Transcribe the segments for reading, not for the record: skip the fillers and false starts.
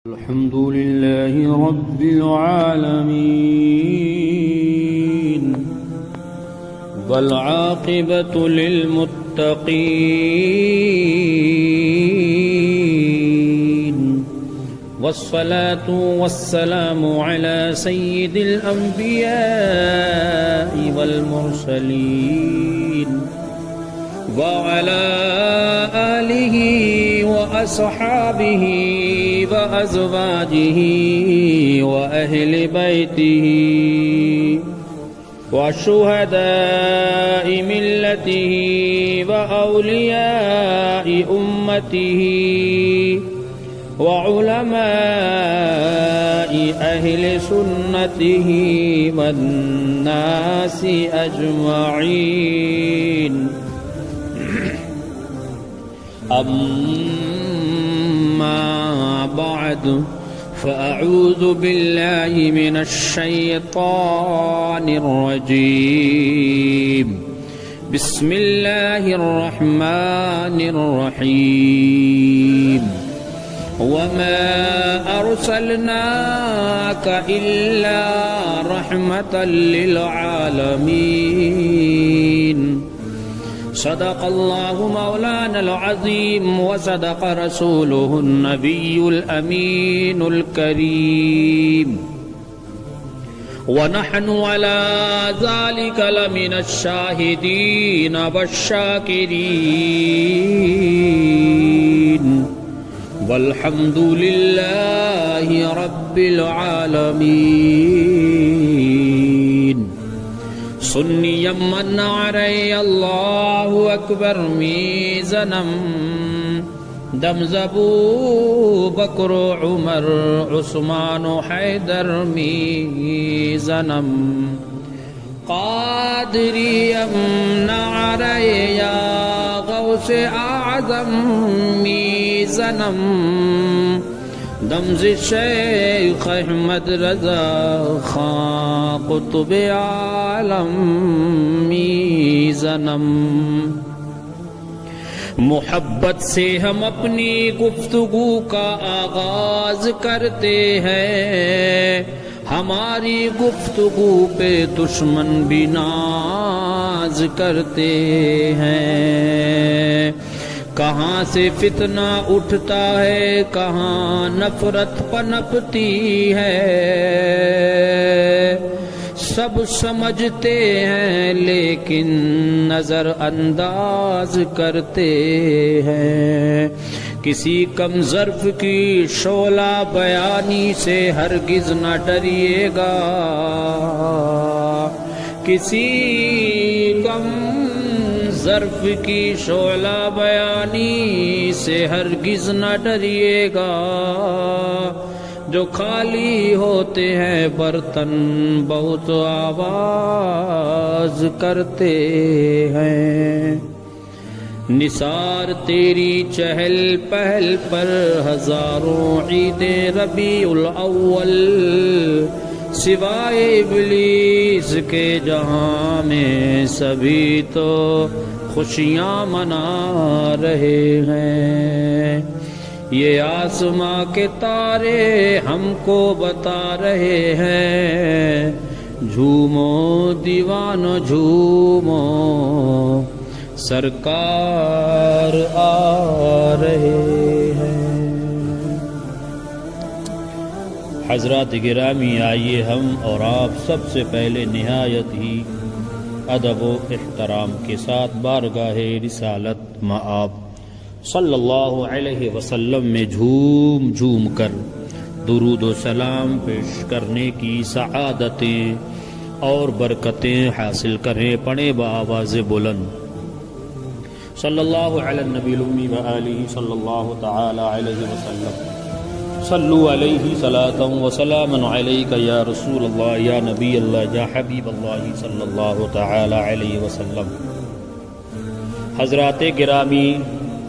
الحمد لله رب العالمين والعاقبة للمتقين والصلاة والسلام على سيد الأنبياء والمرسلين وعلى آله وأصحابه وأزواجه وأهل بيته وشهداء ملته وأولياء أمته وعلماء أهل سنته والناس أجمعين. أما بعد فأعوذ بالله من الشيطان الرجيم. بسم الله الرحمن الرحيم. وما أرسلناك إلا رحمة للعالمين. صدق الله مولانا العظيم وصدق رسوله النبي الأمين الكريم ونحن على ذلك لمن الشاهدين والشاكرين والحمد لله رب العالمين. سنی من علی اللہ اکبر میزنم دم زبو بکر عمر عثمان حیدر میزنم قادری من علی غوث اعظم میزنم دمز شیخ احمد رضا خان قطب عالم میزنم. محبت سے ہم اپنی گفتگو کا آغاز کرتے ہیں. ہماری گفتگو پہ دشمن بھی ناز کرتے ہیں. کہاں سے فتنہ اٹھتا ہے کہاں نفرت پنپتی ہے. سب سمجھتے ہیں لیکن نظر انداز کرتے ہیں. کسی کم ظرف کی شعلہ بیانی سے ہرگز نہ ڈریے گا. کسی کم ظرف کی شعلہ بیانی سے ہرگز نہ ڈریے گا. جو خالی ہوتے ہیں برتن بہت آواز کرتے ہیں. نثار تیری چہل پہل پر ہزاروں عیدیں ربیع الاول سوائے ابلیس کے جہاں میں سبھی تو خوشیاں منا رہے ہیں. یہ آسماں کے تارے ہم کو بتا رہے ہیں جھومو دیوانو جھومو سرکار آ رہے ہیں. حضرات گرامی، آئیے ہم اور آپ سب سے پہلے نہایت ہی ادب و احترام کے ساتھ بارگاہ رسالت مآب صلی اللہ علیہ وسلم میں جھوم جھوم کر درود و سلام پیش کرنے کی سعادتیں اور برکتیں حاصل کریں. پڑھیں بآواز بلند صلی اللہ علی النبی الامی وآلہ صلی اللہ تعالی علیہ وسلم. صلو علیہ صلاۃ و سلام علیک یا رسول اللہ یا نبی اللہ یا حبیب اللہ صلی اللہ تعالی علیہ وسلم. حضرات گرامی،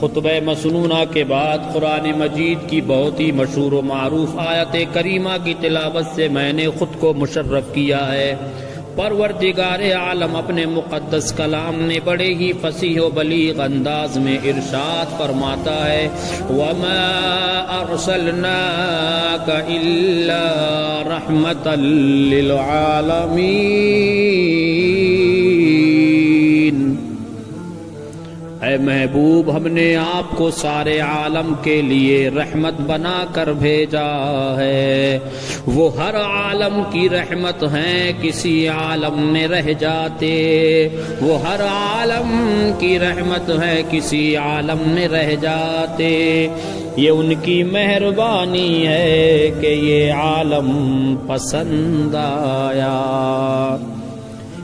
خطبہ مسنونہ کے بعد قرآن مجید کی بہت ہی مشہور و معروف آیت کریمہ کی تلاوت سے میں نے خود کو مشرف کیا ہے. پروردگار عالم اپنے مقدس کلام نے بڑے ہی فصیح و بلیغ انداز میں ارشاد فرماتا ہے وَمَا أَرْسَلْنَاكَ إِلَّا رَحْمَةً لِّلْعَالَمِينَ، اے محبوب ہم نے آپ کو سارے عالم کے لیے رحمت بنا کر بھیجا ہے۔ وہ ہر عالم کی رحمت ہیں، کسی عالم میں رہ جاتے، وہ ہر عالم کی رحمت ہے، کسی عالم میں رہ جاتے۔ یہ ان کی مہربانی ہے کہ یہ عالم پسند آیا،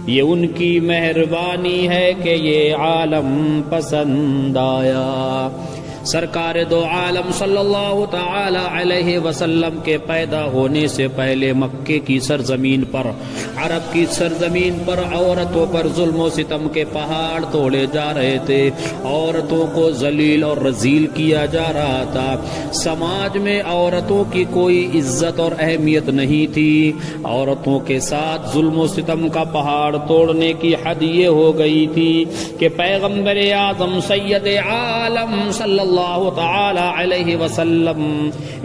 یہ ان کی مہربانی ہے کہ یہ عالم پسند آیا۔ سرکار دو عالم صلی اللہ تعالی علیہ وسلم کے پیدا ہونے سے پہلے مکے کی سرزمین پر، عرب کی سرزمین پر عورتوں پر ظلم و ستم کے پہاڑ توڑے جا رہے تھے، عورتوں کو ذلیل اور رذیل کیا جا رہا تھا، سماج میں عورتوں کی کوئی عزت اور اہمیت نہیں تھی، عورتوں کے ساتھ ظلم و ستم کا پہاڑ توڑنے کی حد یہ ہو گئی تھی کہ پیغمبر اعظم سید عالم صلی اللہ تعالی علیہ وسلم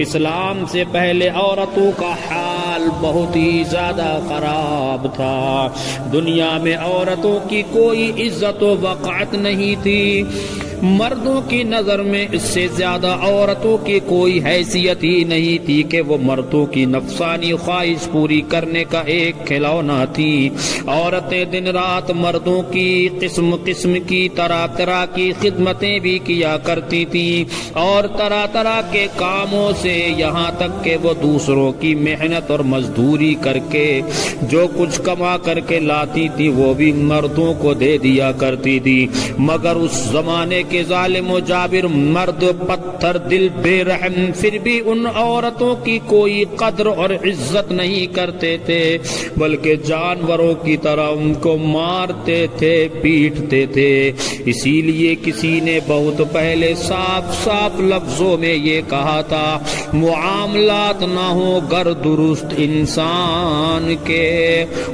اسلام سے پہلے عورتوں کا حال بہت ہی زیادہ خراب تھا، دنیا میں عورتوں کی کوئی عزت و وقعت نہیں تھی، مردوں کی نظر میں اس سے زیادہ عورتوں کی کوئی حیثیت ہی نہیں تھی کہ وہ مردوں کی نفسانی خواہش پوری کرنے کا ایک کھلونا تھی۔ عورتیں دن رات مردوں کی قسم قسم کی طرح طرح کی خدمتیں بھی کیا کرتی تھی اور طرح طرح کے کاموں سے، یہاں تک کہ وہ دوسروں کی محنت اور مزدوری کر کے جو کچھ کما کر کے لاتی تھی وہ بھی مردوں کو دے دیا کرتی تھی۔ مگر اس زمانے کے ظالم و جابر مرد پتھر دل بے رحم پھر بھی ان عورتوں کی کوئی قدر اور عزت نہیں کرتے تھے، بلکہ جانوروں کی طرح ان کو مارتے تھے، پیٹتے تھے۔ اسی لیے کسی نے بہت پہلے صاف صاف لفظوں میں یہ کہا تھا معاملات نہ ہو گر درست انسان کے،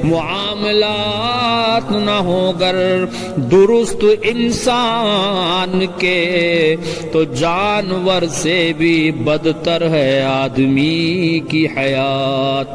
معاملات نہ ہو گر درست انسان کے، تو جانور سے بھی بدتر ہے آدمی کی حیات،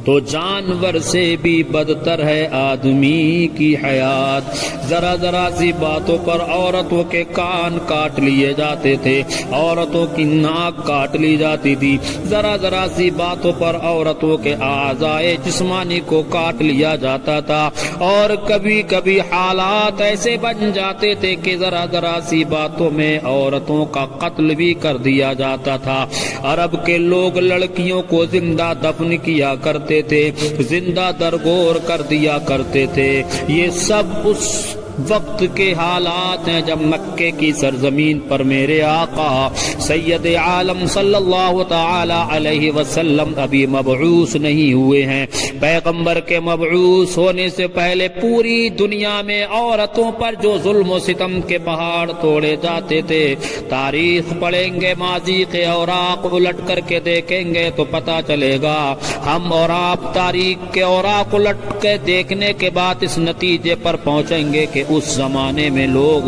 تو جانور سے بھی بدتر ہے آدمی کی حیات۔ ذرا ذرا سی باتوں پر عورتوں کے کان کاٹ لیے جاتے تھے، عورتوں کی ناک کاٹ لی جاتی تھی، ذرا ذرا سی باتوں پر عورتوں کے اعضاء جسمانی کو کاٹ لیا جاتا تھا، اور کبھی کبھی حالات ایسے بن جاتے تھے کہ ذرا ذرا سی باتوں میں عورتوں کا قتل بھی کر دیا جاتا تھا۔ عرب کے لوگ لڑکیوں کو زندہ دفن کیا کرتے تھے، زندہ درگور کر دیا کرتے تھے۔ یہ سب اس وقت کے حالات ہیں جب مکے کی سرزمین پر میرے آقا سید عالم صلی اللہ تعالی علیہ وسلم ابھی مبعوث نہیں ہوئے ہیں۔ پیغمبر کے مبعوث ہونے سے پہلے پوری دنیا میں عورتوں پر جو ظلم و ستم کے پہاڑ توڑے جاتے تھے، تاریخ پڑھیں گے، ماضی کے اوراق الٹ کر کے دیکھیں گے تو پتہ چلے گا، ہم اور آپ تاریخ کے اوراق الٹ کے دیکھنے کے بعد اس نتیجے پر پہنچیں گے کہ اس زمانے میں لوگ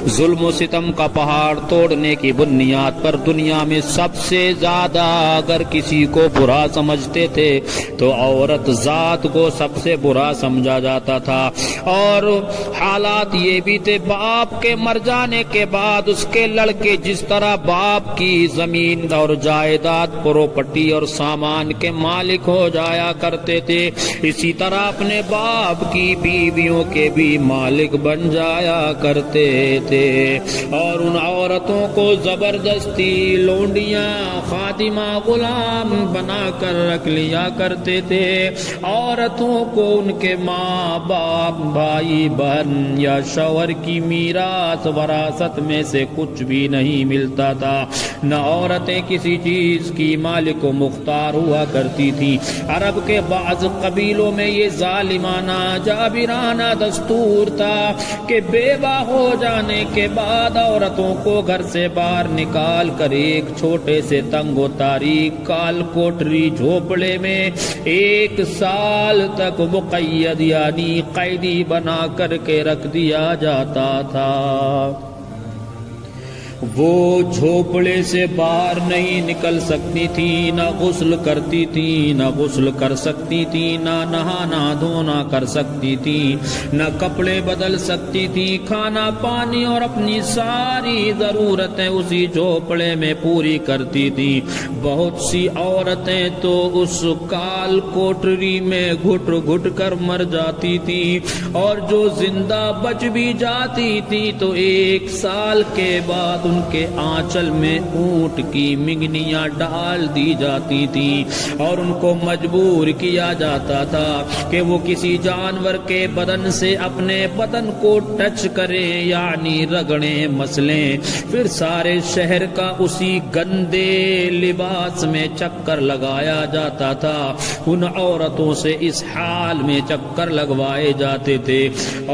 ظلم و ستم کا پہاڑ توڑنے کی بنیاد پر دنیا میں سب سے زیادہ اگر کسی کو برا سمجھتے تھے تو عورت ذات کو سب سے برا سمجھا جاتا تھا۔ اور حالات یہ بھی تھے، باپ کے مر جانے کے بعد اس کے لڑکے جس طرح باپ کی زمین اور جائیداد پراپرٹی اور سامان کے مالک ہو جایا کرتے تھے، اسی طرح اپنے باپ کی بیویوں کے بھی مالک بن جایا کرتے تھے، اور ان عورتوں کو زبردستی لونڈیاں، خادمہ، غلام بنا کر رکھ لیا کرتے تھے۔ عورتوں کو ان کے ماں باپ، بھائی بہن یا شوہر کی میراث وراثت میں سے کچھ بھی نہیں ملتا تھا، نہ عورتیں کسی چیز کی مالک و مختار ہوا کرتی تھی۔ عرب کے بعض قبیلوں میں یہ ظالمانہ جابرانہ دستور تھا کہ بیوہ ہو جانے کے بعد عورتوں کو گھر سے باہر نکال کر ایک چھوٹے سے تنگ و تاریک کال کوٹری جھوپڑے میں 1 سال تک مقید یعنی قیدی بنا کر کے رکھ دیا جاتا تھا۔ وہ جھوپڑے سے باہر نہیں نکل سکتی تھی، نہ غسل کرتی تھی، نہ غسل کر سکتی تھی، نہ نہانا دھونا کر سکتی تھی، نہ کپڑے بدل سکتی تھی، کھانا پانی اور اپنی ساری ضرورتیں اسی جھوپڑے میں پوری کرتی تھی۔ بہت سی عورتیں تو اس کال کوٹری میں گھٹ گھٹ کر مر جاتی تھی، اور جو زندہ بچ بھی جاتی تھی تو 1 سال کے بعد ان کے آنچل میں اونٹ کی منگنیاں ڈال دی جاتی تھی، اور ان کو مجبور کیا جاتا تھا کہ وہ کسی جانور کے بدن سے اپنے بدن کو ٹچ کرے یعنی رگڑیں مسلیں۔ پھر سارے شہر کا اسی گندے لباس میں چکر لگایا جاتا تھا، ان عورتوں سے اس حال میں چکر لگوائے جاتے تھے،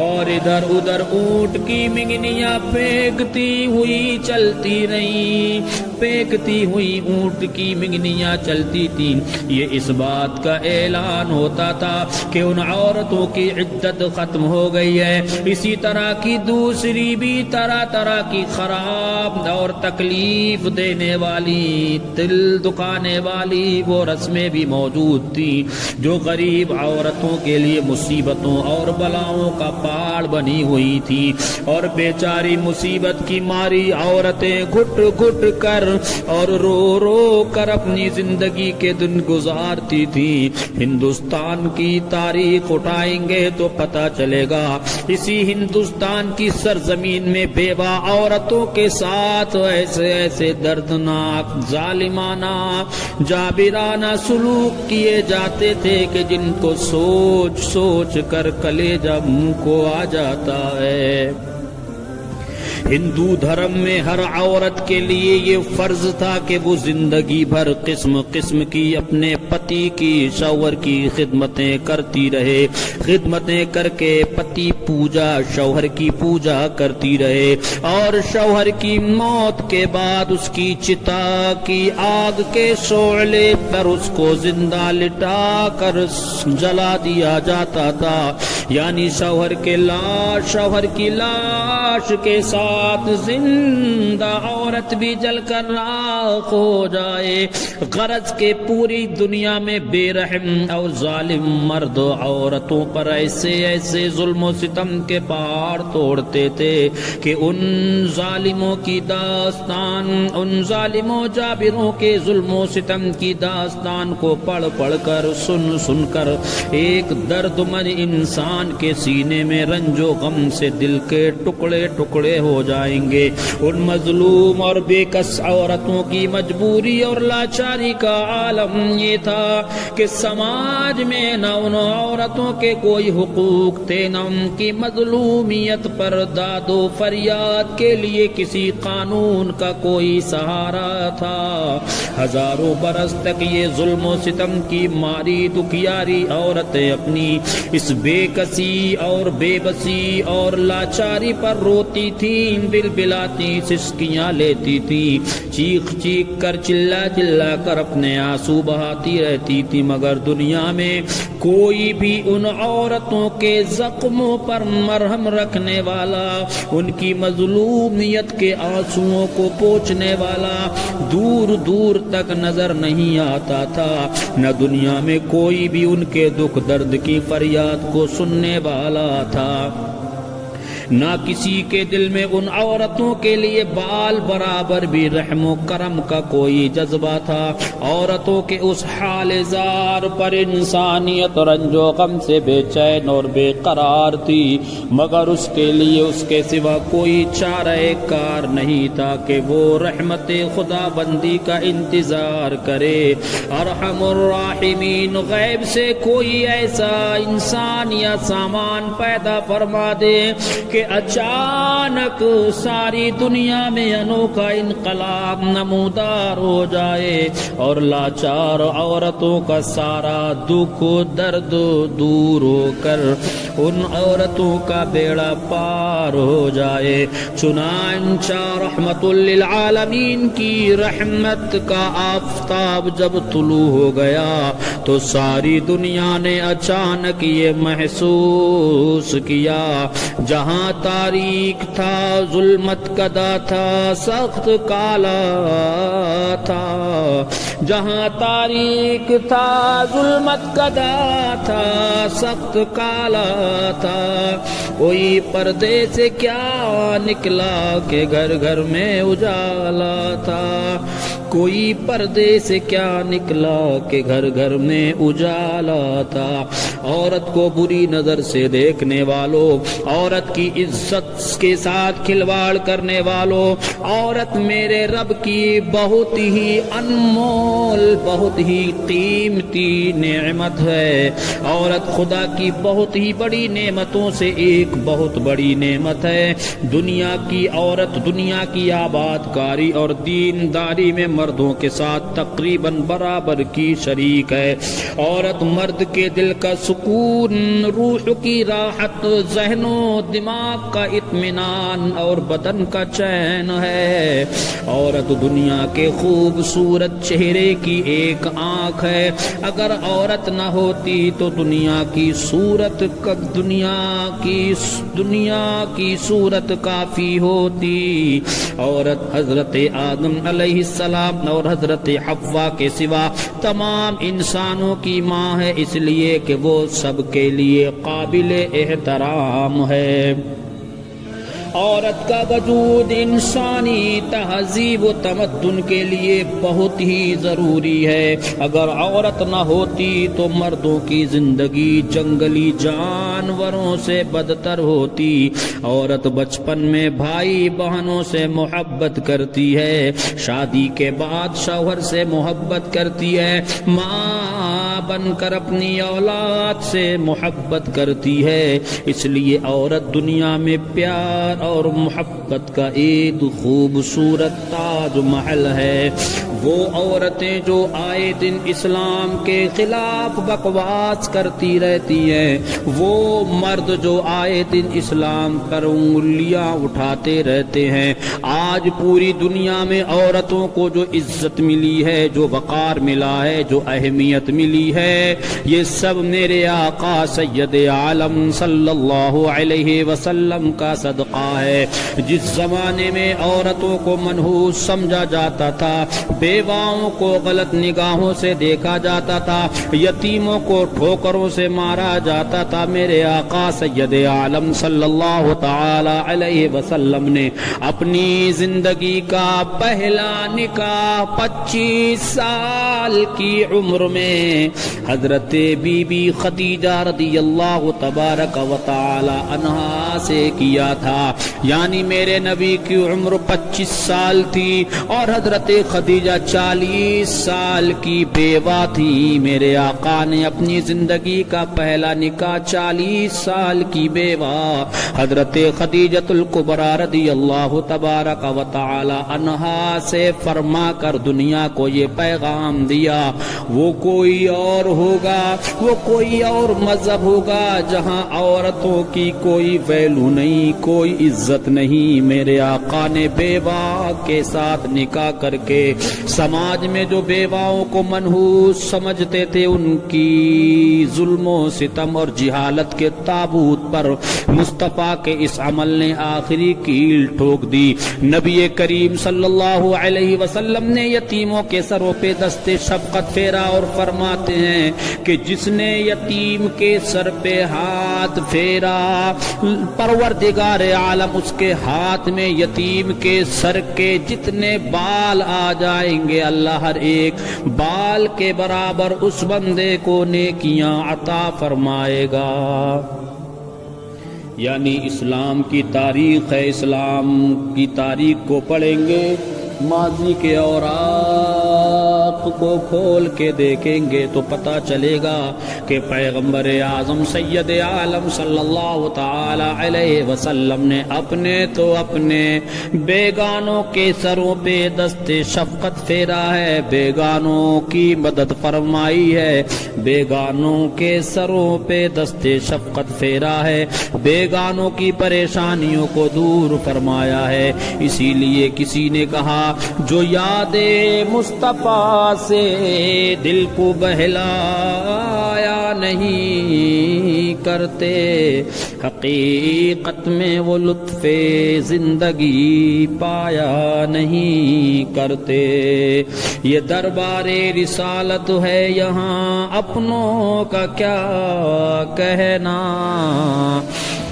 اور ادھر ادھر اونٹ کی منگنیاں پھینکتی ہوئی چلتی رہی، پھینکتی ہوئی اونٹ کی منگنیاں چلتی تھی۔ یہ اس بات کا اعلان ہوتا تھا کہ ان عورتوں کی عدت ختم ہو گئی ہے۔ اسی طرح کی دوسری بھی طرح طرح کی خراب اور تکلیف دینے والی، دل دکھانے والی وہ رسمیں بھی موجود تھی جو غریب عورتوں کے لیے مصیبتوں اور بلاؤں کا پہاڑ بنی ہوئی تھی، اور بیچاری مصیبت کی ماری عورتیں گھٹ گھٹ کر اور رو رو کر اپنی زندگی کے دن گزارتی تھی۔ ہندوستان کی تاریخ اٹھائیں گے تو پتہ چلے گا، اسی ہندوستان کی سرزمین میں بیوہ عورتوں کے ساتھ ایسے ایسے دردناک ظالمانہ جابرانہ سلوک کیے جاتے تھے کہ جن کو سوچ سوچ کر کلیجہ منہ کو آ جاتا ہے۔ ہندو دھرم میں ہر عورت کے لیے یہ فرض تھا کہ وہ زندگی بھر قسم قسم کی اپنے پتی کی، شوہر کی خدمتیں کرتی رہے، خدمتیں کر کے پتی پوجا، شوہر کی پوجا کرتی رہے، اور شوہر کی موت کے بعد اس کی چتا کی آگ کے شعلے پر اس کو زندہ لٹا کر جلا دیا جاتا تھا، یعنی شوہر کی لاش کے ساتھ زندہ عورت بھی جل کر راکھ ہو جائے، غرض کے پوری دنیا میں بے رحم اور ظالم مرد عورتوں پر ایسے ایسے ظلم و ستم کے پہاڑ توڑتے تھے کہ ان ظالموں کی داستان، ان ظالموں جابروں کے ظلم و ستم کی داستان کو پڑھ پڑھ کر سن سن کر ایک درد مند انسان کے سینے میں رنج و غم سے دل کے ٹکڑے ٹکڑے ہو جائیں گے۔ ان مظلوم اور بے کس عورتوں کی مجبوری اور لاچاری کا عالم یہ تھا کہ سماج میں نہ ان عورتوں کے کوئی حقوق تھے، نہ ان کی مظلومیت پر داد و فریاد کے لیے کسی قانون کا کوئی سہارا تھا۔ ہزاروں برس تک یہ ظلم و ستم کی ماری دکھیاری عورتیں اپنی اس بے کسی اور بے بسی اور لاچاری پر روتی تھیں، بلبلاتی سسکیاں لیتی تھی، چیخ چیخ کر چلا چلا کر اپنے آنسو بہاتی رہتی تھی، مگر دنیا میں کوئی بھی ان عورتوں کے زخموں پر مرہم رکھنے والا، ان کی مظلومیت کے آنسوؤں کو پوچھنے والا دور دور تک نظر نہیں آتا تھا، نہ دنیا میں کوئی بھی ان کے دکھ درد کی فریاد کو سننے والا تھا، نہ کسی کے دل میں ان عورتوں کے لیے بال برابر بھی رحم و کرم کا کوئی جذبہ تھا۔ عورتوں کے اس حال زار پر انسانیت رنج و غم سے بے چین اور بے قرار تھی، مگر اس کے لیے اس کے سوا کوئی چارہ کار نہیں تھا کہ وہ رحمت خدا بندی کا انتظار کرے۔ ارحم الراحمین غیب سے کوئی ایسا انسان یا سامان پیدا فرما دے کہ اچانک اچانک ساری دنیا میں انوکھا انقلاب نمودار ہو جائے اور لاچار عورتوں کا سارا دکھ و درد دور ہو کر ان عورتوں کا بیڑا پار ہو جائے۔ چنانچہ رحمت للعالمین کی رحمت کا آفتاب جب طلوع ہو گیا تو ساری دنیا نے اچانک یہ محسوس کیا، جہاں تاریک تھا، ظلمت کدا تھا، سخت کالا تھا، جہاں تاریک تھا، ظلمت کدا تھا، سخت کالا تھا، کوئی پردے سے کیا نکلا کہ گھر گھر میں اجالا تھا، کوئی پردے سے کیا نکلا کہ گھر گھر میں اجالا تھا۔ عورت کو بری نظر سے دیکھنے والوں، عورت کی عزت کے ساتھ کھلواڑ کرنے والوں، عورت میرے رب کی بہت ہی انمول، بہت ہی قیمتی نعمت ہے۔ عورت خدا کی بہت ہی بڑی نعمتوں سے ایک بہت بڑی نعمت ہے۔ دنیا کی عورت دنیا کی آباد کاری اور دینداری میں مردوں کے ساتھ تقریباً برابر کی شریک ہے۔ عورت مرد کے دل کا سکون، روح کی راحت، ذہن و دماغ کا اطمینان اور بدن کا چین ہے۔ عورت دنیا کے خوبصورت چہرے کی ایک آنکھ ہے۔ اگر عورت نہ ہوتی تو دنیا کی صورت صورت کافی ہوتی۔ عورت حضرت آدم علیہ السلام اور حضرت حوا کے سوا تمام انسانوں کی ماں ہے، اس لیے کہ وہ سب کے لیے قابل احترام ہے۔ عورت کا وجود انسانی تہذیب و تمدن کے لیے بہت ہی ضروری ہے۔ اگر عورت نہ ہوتی تو مردوں کی زندگی جنگلی جانوروں سے بدتر ہوتی۔ عورت بچپن میں بھائی بہنوں سے محبت کرتی ہے، شادی کے بعد شوہر سے محبت کرتی ہے، ماں بن کر اپنی اولاد سے محبت کرتی ہے۔ اس لیے عورت دنیا میں پیار اور محبت کا ایک خوبصورت تاج محل ہے۔ وہ عورتیں جو آئے دن اسلام کے خلاف بکواس کرتی رہتی ہیں، وہ مرد جو آئے دن اسلام پر انگلیاں اٹھاتے رہتے ہیں۔ آج پوری دنیا میں عورتوں کو جو عزت ملی ہے، جو وقار ملا ہے، جو اہمیت ملی ہے، یہ سب میرے آقا سید عالم صلی اللہ علیہ وسلم کا صدقہ ہے۔ جس زمانے میں عورتوں کو منحوس سمجھا جاتا تھا، بیواؤں کو غلط نگاہوں سے دیکھا جاتا تھا، یتیموں کو ٹھوکروں سے مارا جاتا تھا، میرے آقا سید عالم صلی اللہ تعالی علیہ وسلم نے اپنی زندگی کا پہلا نکاح 25 سال کی عمر میں حضرت بی بی خدیجہ رضی اللہ تبارک و تعالی عنہا سے کیا تھا۔ یعنی میرے نبی کی عمر 25 سال تھی اور حضرت خدیجہ 40 سال کی بیوہ تھی۔ میرے آقا نے اپنی زندگی کا پہلا نکاح 40 سال کی بیوہ حضرت خدیجۃ الکبریٰ رضی اللہ تبارک و تعالی عنہا سے فرما کر دنیا کو یہ پیغام دیا، وہ کوئی اور ہوگا، وہ کوئی اور مذہب ہوگا جہاں عورتوں کی کوئی ویلو نہیں، کوئی عزت نہیں۔ میرے آقا نے بیوہ کے ساتھ نکاح کر کے سماج میں جو بیواؤں کو منحوس سمجھتے تھے، ان کی ظلم و ستم اور جہالت کے تابوت پر مصطفیٰ کے اس عمل نے آخری کیل ٹھوک دی۔ نبی کریم صلی اللہ علیہ وسلم نے یتیموں کے سروں پہ دست شفقت پھیرا اور فرماتے ہیں کہ جس نے یتیم کے سر پہ ہاتھ پھیرا، پروردگار عالم اس کے ہاتھ میں یتیم کے سر کے جتنے بال آ جائیں گے، اللہ ہر ایک بال کے برابر اس بندے کو نیکیاں عطا فرمائے گا۔ یعنی اسلام کی تاریخ ہے، اسلام کی تاریخ کو پڑھیں گے، ماضی کے اوراق اوراق کو کھول کے دیکھیں گے تو پتہ چلے گا کہ پیغمبر اعظم سید عالم صلی اللہ تعالی علیہ وسلم نے اپنے تو اپنے بیگانوں کے سروں پہ دست شفقت پھیرا ہے، بیگانوں کی مدد فرمائی ہے، بیگانوں کے سروں پہ دست شفقت پھیرا ہے، بیگانوں کی پریشانیوں کو دور فرمایا ہے۔ اسی لیے کسی نے کہا جو یاد مصطفیٰ سے دل کو بہلایا نہیں کرتے، حقیقت میں وہ لطف زندگی پایا نہیں کرتے۔ یہ دربار رسالت ہے یہاں اپنوں کا کیا کہنا،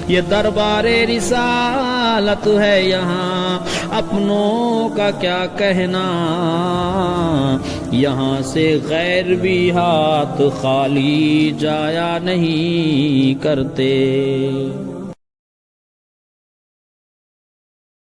یہ دربار رسالت ہے یہاں اپنوں کا کیا کہنا، یہاں سے غیر بھی ہاتھ خالی جایا نہیں کرتے۔